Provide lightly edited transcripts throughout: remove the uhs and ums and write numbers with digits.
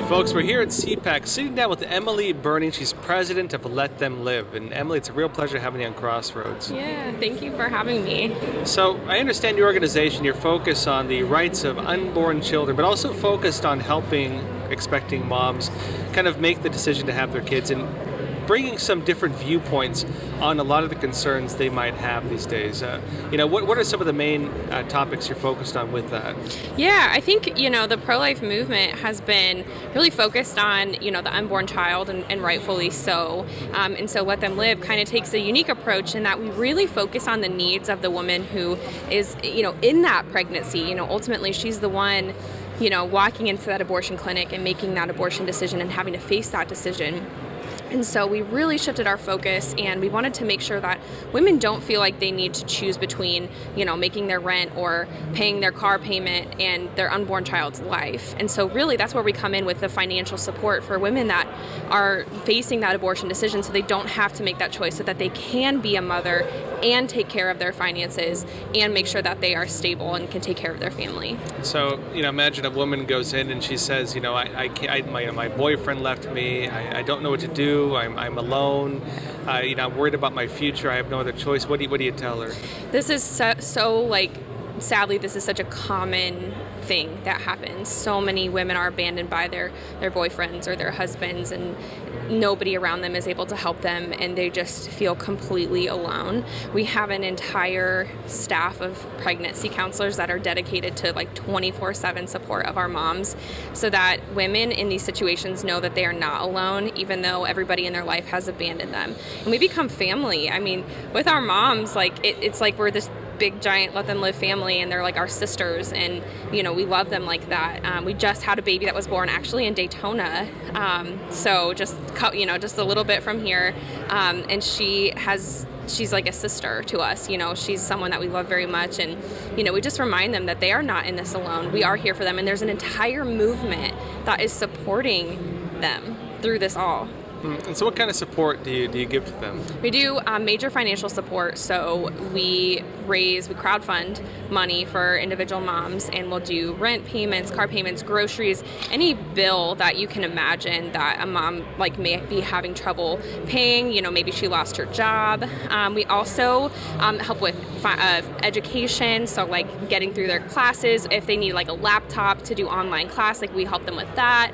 Folks, we're here at CPAC sitting down with Emily Berning. She's president of Let Them Live. And Emily, it's a real pleasure having you on Crossroads. Yeah, thank you for having me. So I understand your organization, you're focused on the rights of unborn children, but also focused on helping expecting moms kind of make the decision to have their kids and bringing some different viewpoints on a lot of the concerns they might have these days. What are some of the main topics you're focused on with that? Yeah, I think, the pro-life movement has been really focused on, the unborn child and rightfully so. And so Let Them Live kind of takes a unique approach in that we really focus on the needs of the woman who is, in that pregnancy. Ultimately, she's the one, walking into that abortion clinic and making that abortion decision and having to face that decision. And so we really shifted our focus, and we wanted to make sure that women don't feel like they need to choose between, making their rent or paying their car payment and their unborn child's life. And so really that's where we come in with the financial support for women that are facing that abortion decision, so they don't have to make that choice, so that they can be a mother and take care of their finances and make sure that they are stable and can take care of their family. So, imagine a woman goes in and she says, my boyfriend left me, I don't know what to do, I'm alone, I'm worried about my future, I have no other choice. What do you tell her? This is sadly, this is such a common thing that happens. So many women are abandoned by their boyfriends or their husbands, and nobody around them is able to help them, and they just feel completely alone. We have an entire staff of pregnancy counselors that are dedicated to 24/7 support of our moms, so that women in these situations know that they are not alone, even though everybody in their life has abandoned them. And we become family. I mean, with our moms, it's like we're this big giant Let Them Live family, and they're like our sisters, and we love them like that. We just had a baby that was born actually in Daytona, so just a little bit from here, and she's like a sister to us. She's someone that we love very much, and we just remind them that they are not in this alone. We are here for them, and there's an entire movement that is supporting them through this all. And so what kind of support do you give to them? We do major financial support. So we crowdfund money for individual moms, and we'll do rent payments, car payments, groceries, any bill that you can imagine that a mom may be having trouble paying. Maybe she lost her job. We also help with education, so getting through their classes. If they need a laptop to do online class, we help them with that.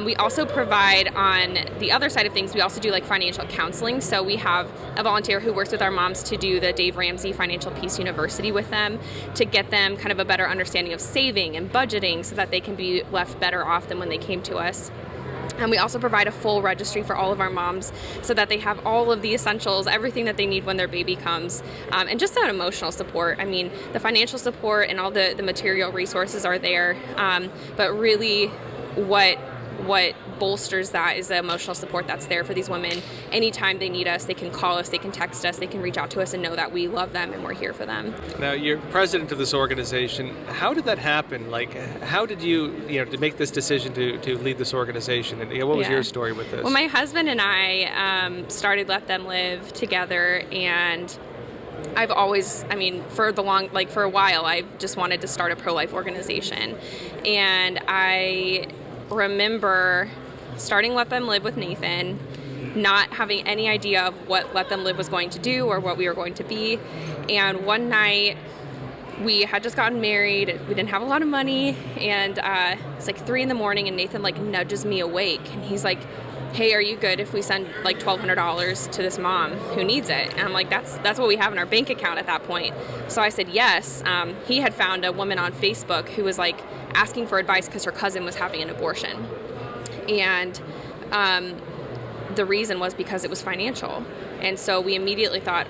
We also provide, on the other side of things, we also do financial counseling. So we have a volunteer who works with our moms to do the Dave Ramsey Financial Peace University with them, to get them kind of a better understanding of saving and budgeting, so that they can be left better off than when they came to us. And we also provide a full registry for all of our moms, so that they have all of the essentials, everything that they need when their baby comes, and just that emotional support. I mean, the financial support and all the material resources are there, but really what bolsters that is the emotional support that's there for these women. Anytime they need us, they can call us, they can text us, they can reach out to us and know that we love them and we're here for them. Now, you're president of this organization. How did that happen? How did you, to make this decision to lead this organization? And what was your story with this? Well, my husband and I started Let Them Live together, and I've always, for a while, I've just wanted to start a pro-life organization. And I remember starting Let Them Live with Nathan, not having any idea of what Let Them Live was going to do or what we were going to be. And one night, we had just gotten married, we didn't have a lot of money, and it's 3 a.m, and Nathan nudges me awake, and he's like, hey, are you good if we send $1,200 to this mom who needs it? And I'm like, that's what we have in our bank account at that point. So I said yes. He had found a woman on Facebook who was asking for advice because her cousin was having an abortion. And the reason was because it was financial. And so we immediately thought,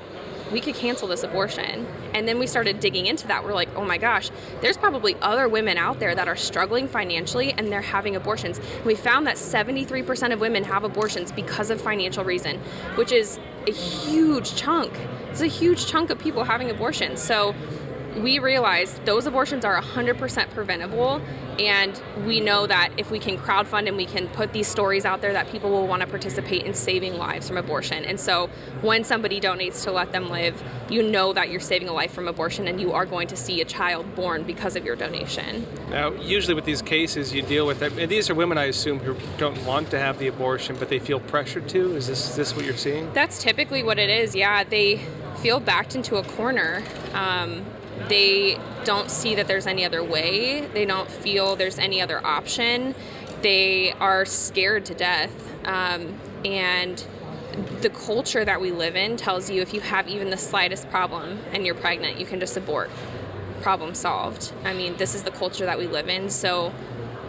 we could cancel this abortion. And then we started digging into that. We're like, oh my gosh, there's probably other women out there that are struggling financially and they're having abortions. And we found that 73% of women have abortions because of financial reason, which is a huge chunk. It's a huge chunk of people having abortions. So we realized those abortions are 100% preventable, and we know that if we can crowdfund and we can put these stories out there, that people will want to participate in saving lives from abortion. And so when somebody donates to let them live, you know that you're saving a life from abortion, and you are going to see a child born because of your donation. Now, usually with these cases, you deal with that. And these are women, I assume, who don't want to have the abortion, but they feel pressured to. Is this what you're seeing? That's typically what it is. Yeah, they feel backed into a corner. They don't see that there's any other way. They don't feel there's any other option. They are scared to death. And the culture that we live in tells you if you have even the slightest problem and you're pregnant, you can just abort. Problem solved. I mean, this is the culture that we live in. So,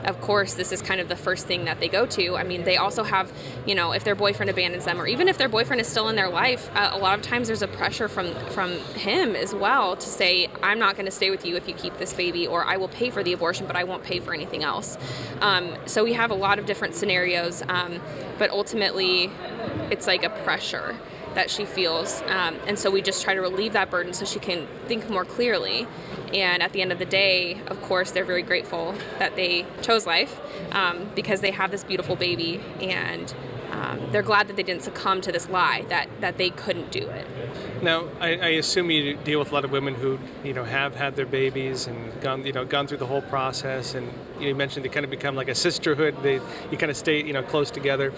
of course, this is kind of the first thing that they go to. I mean, they also have, if their boyfriend abandons them, or even if their boyfriend is still in their life, a lot of times there's a pressure from him as well to say, I'm not going to stay with you if you keep this baby, or I will pay for the abortion, but I won't pay for anything else. So we have a lot of different scenarios, but ultimately it's like a pressure that she feels. And so we just try to relieve that burden so she can think more clearly. And at the end of the day, of course, they're very grateful that they chose life because they have this beautiful baby, and they're glad that they didn't succumb to this lie that they couldn't do it. Now, I assume you deal with a lot of women who, have had their babies and gone through the whole process, and you mentioned they kind of become like a sisterhood. You kind of stay, close together.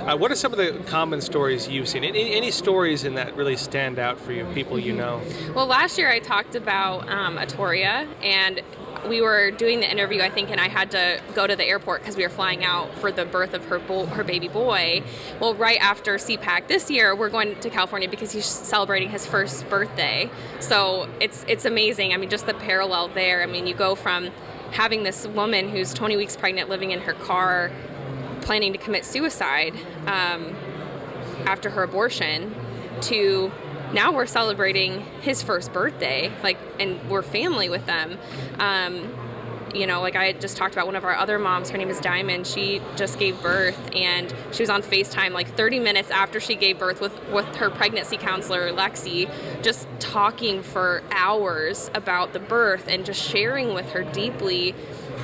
What are some of the common stories you've seen? Any stories in that really stand out for you, people you know? Well, last year I talked about Atoria, and we were doing the interview, I think, and I had to go to the airport because we were flying out for the birth of her baby boy. Well, right after CPAC this year, we're going to California because he's celebrating his first birthday. So it's amazing. I mean, just the parallel there. I mean, you go from having this woman who's 20 weeks pregnant living in her car planning to commit suicide after her abortion to now we're celebrating his first birthday, and we're family with them. Like I just talked about one of our other moms, her name is Diamond. She just gave birth, and she was on FaceTime 30 minutes after she gave birth with her pregnancy counselor, Lexi, just talking for hours about the birth and just sharing with her deeply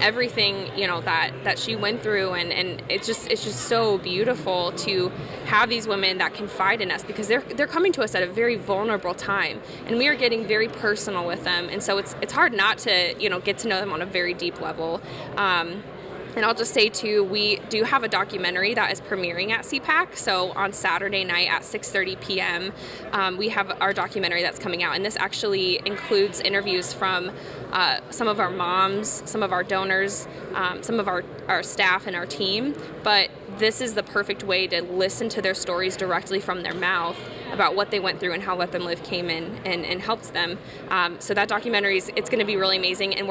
everything that she went through, and it's just so beautiful to have these women that confide in us, because they're coming to us at a very vulnerable time, and we are getting very personal with them, and so it's hard not to get to know them on a very deep level. And I'll just say, too, we do have a documentary that is premiering at CPAC. So on Saturday night at 6:30 p.m., we have our documentary that's coming out. And this actually includes interviews from some of our moms, some of our donors, some of our staff and our team. But this is the perfect way to listen to their stories directly from their mouth about what they went through and how Let Them Live came in and helped them. So that documentary it's going to be really amazing, and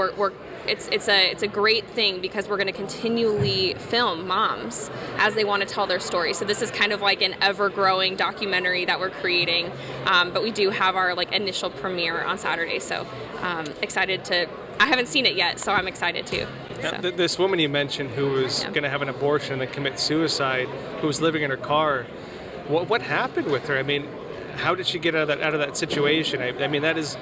it's a great thing because we're going to continually film moms as they want to tell their story. So this is kind of like an ever-growing documentary that we're creating, but we do have our initial premiere on Saturday. So excited to. I haven't seen it yet, so I'm excited too. Now, this woman you mentioned who was going to have an abortion and then commit suicide, who was living in her car. What happened with her? I mean, how did she get out of that situation? I mean, that is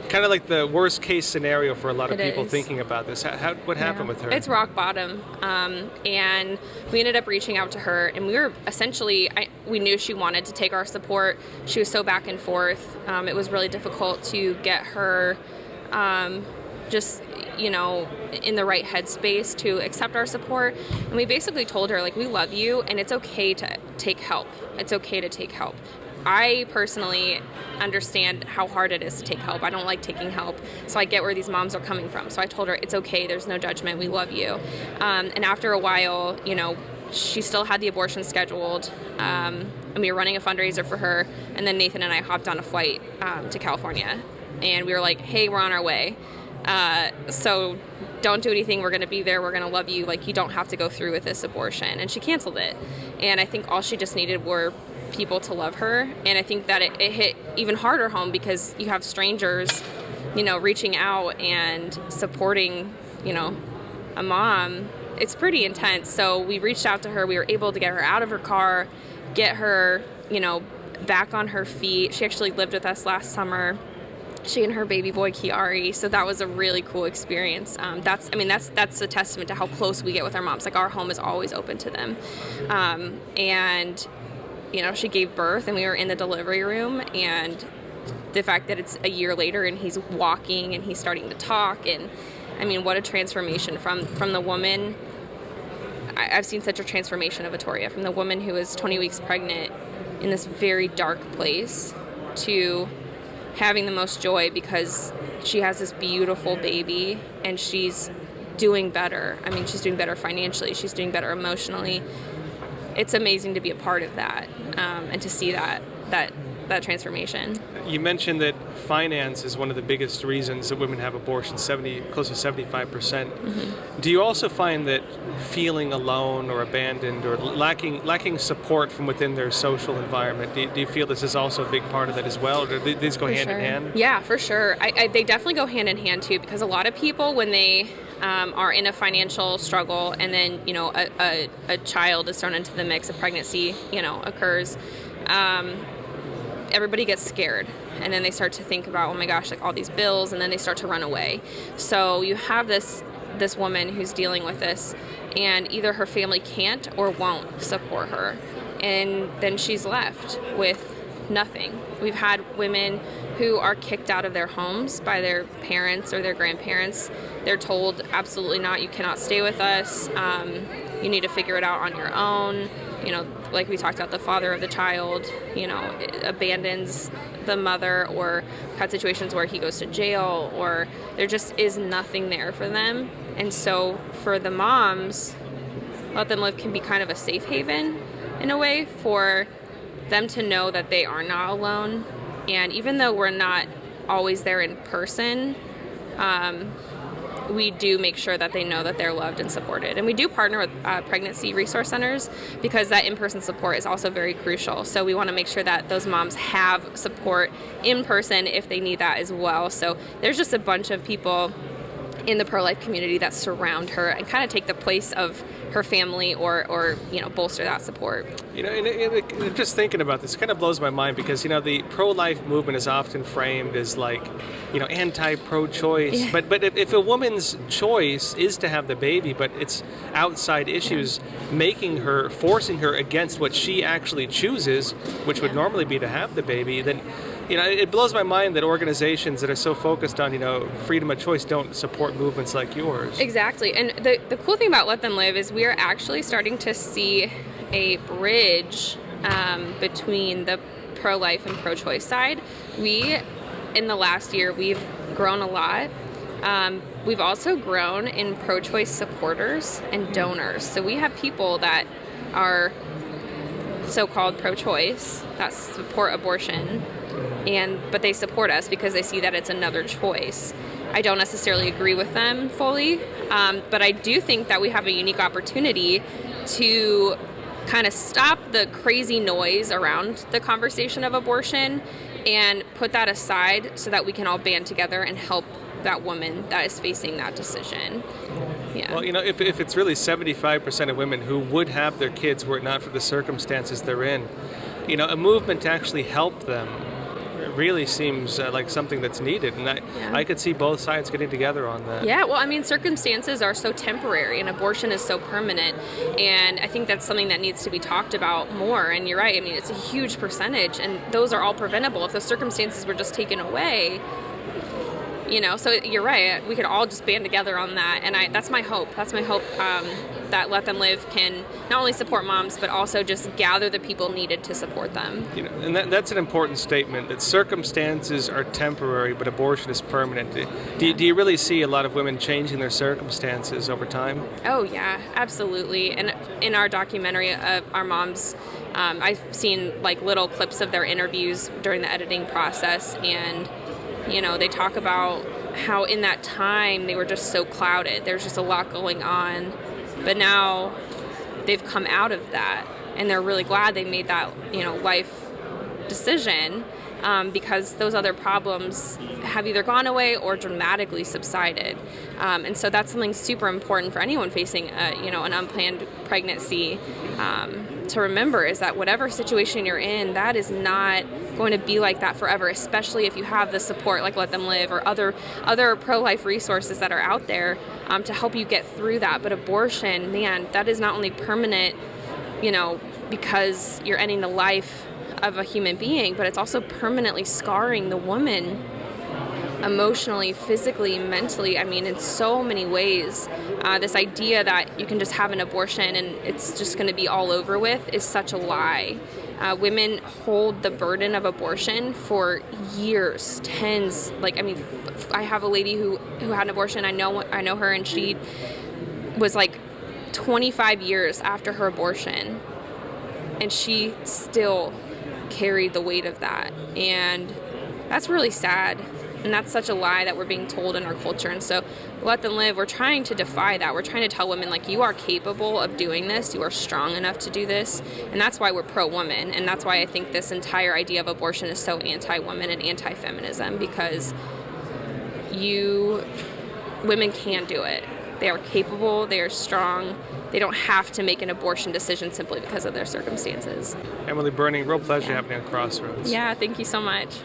kind of like the worst case scenario for a lot of people thinking about this. What happened with her? It's rock bottom, and we ended up reaching out to her, and we were essentially, we knew she wanted to take our support. She was so back and forth. It was really difficult to get her just in the right headspace to accept our support. And we basically told her, we love you, and it's okay to take help. It's okay to take help. I personally understand how hard it is to take help. I don't like taking help, so I get where these moms are coming from. So I told her, it's okay, there's no judgment, we love you. And after a while, she still had the abortion scheduled, and we were running a fundraiser for her, and then Nathan and I hopped on a flight to California, and we were like, hey, we're on our way. So don't do anything, we're going to be there, we're going to love you, you don't have to go through with this abortion. And she canceled it. And I think all she just needed were people to love her. And I think that it hit even harder home because you have strangers, reaching out and supporting, a mom. It's pretty intense. So we reached out to her, we were able to get her out of her car, get her, back on her feet. She actually lived with us last summer. she and her baby boy Kiari. So that was a really cool experience. That's a testament to how close we get with our moms. Like, our home is always open to them. And she gave birth, and we were in the delivery room, and the fact that it's a year later and he's walking and he's starting to talk, and I mean, what a transformation from the woman. I've seen such a transformation of Vittoria, from the woman who was 20 weeks pregnant in this very dark place to having the most joy because she has this beautiful baby and she's doing better. I mean, she's doing better financially. She's doing better emotionally. It's amazing to be a part of that, and to see that transformation. You mentioned that finance is one of the biggest reasons that women have abortions, close to 75%. Mm-hmm. Do you also find that feeling alone or abandoned or lacking support from within their social environment, do you feel this is also a big part of that as well, or do these go hand in hand? Yeah, for sure. They definitely go hand in hand too, because a lot of people, when they are in a financial struggle and then a child is thrown into the mix, a pregnancy occurs, everybody gets scared, and then they start to think about, oh my gosh, like all these bills, and then they start to run away. So you have this woman who's dealing with this, and either her family can't or won't support her, and then she's left with nothing. We've had women who are kicked out of their homes by their parents or their grandparents. They're told, absolutely not, you cannot stay with us, you need to figure it out on your own. Like we talked about, the father of the child, abandons the mother, or had situations where he goes to jail, or there just is nothing there for them. And so for the moms, Let Them Live can be kind of a safe haven in a way for them to know that they are not alone. And even though we're not always there in person, we do make sure that they know that they're loved and supported. And we do partner with pregnancy resource centers, because that in-person support is also very crucial. So we want to make sure that those moms have support in person if they need that as well. So there's just a bunch of people in the pro-life community that surround her and kind of take the place of her family, or bolster that support. And just thinking about this kind of blows my mind, because the pro-life movement is often framed as like anti-pro-choice, yeah. but if a woman's choice is to have the baby, but it's outside issues forcing her against what she actually chooses, which would normally be to have the baby, then it blows my mind that organizations that are so focused on, freedom of choice don't support movements like yours. Exactly. And the cool thing about Let Them Live is we are actually starting to see a bridge between the pro-life and pro-choice side. In the last year, we've grown a lot. We've also grown in pro-choice supporters and donors. So we have people that are so-called pro-choice that support abortion, but they support us because they see that it's another choice. I don't necessarily agree with them fully, but I do think that we have a unique opportunity to kind of stop the crazy noise around the conversation of abortion and put that aside so that we can all band together and help that woman that is facing that decision. Yeah. Well, if it's really 75% of women who would have their kids were it not for the circumstances they're in, a movement to actually help them really seems like something that's needed, and I could see both sides getting together on that. Yeah, well, circumstances are so temporary and abortion is so permanent, and I think that's something that needs to be talked about more. And you're right, it's a huge percentage, and those are all preventable if the circumstances were just taken away. So you're right, we could all just band together on that, and that's my hope. That's my hope, that Let Them Live can not only support moms, but also just gather the people needed to support them. And that's an important statement, that circumstances are temporary, but abortion is permanent. Do you really see a lot of women changing their circumstances over time? Oh, yeah, absolutely. And in our documentary of our moms, I've seen little clips of their interviews during the editing process, and they talk about how in that time they were just so clouded. There's just a lot going on. But now they've come out of that, and they're really glad they made that, life decision, because those other problems have either gone away or dramatically subsided. And so that's something super important for anyone facing, an unplanned pregnancy, to remember, is that whatever situation you're in, that is not going to be like that forever, especially if you have the support like Let Them Live or other pro-life resources that are out there to help you get through that. But abortion, man, that is not only permanent, because you're ending the life of a human being, but it's also permanently scarring the woman emotionally, physically, mentally. I mean, in so many ways. This idea that you can just have an abortion and it's just going to be all over with is such a lie. Women hold the burden of abortion for years, tens. I have a lady who had an abortion. I know her, and she was 25 years after her abortion, and she still carried the weight of that. And that's really sad. And that's such a lie that we're being told in our culture. And so Let Them Live, we're trying to defy that. We're trying to tell women, you are capable of doing this. You are strong enough to do this. And that's why we're pro-woman. And that's why I think this entire idea of abortion is so anti-woman and anti-feminism, because women can do it. They are capable. They are strong. They don't have to make an abortion decision simply because of their circumstances. Emily Berning, real pleasure having you on Crossroads. Yeah, thank you so much.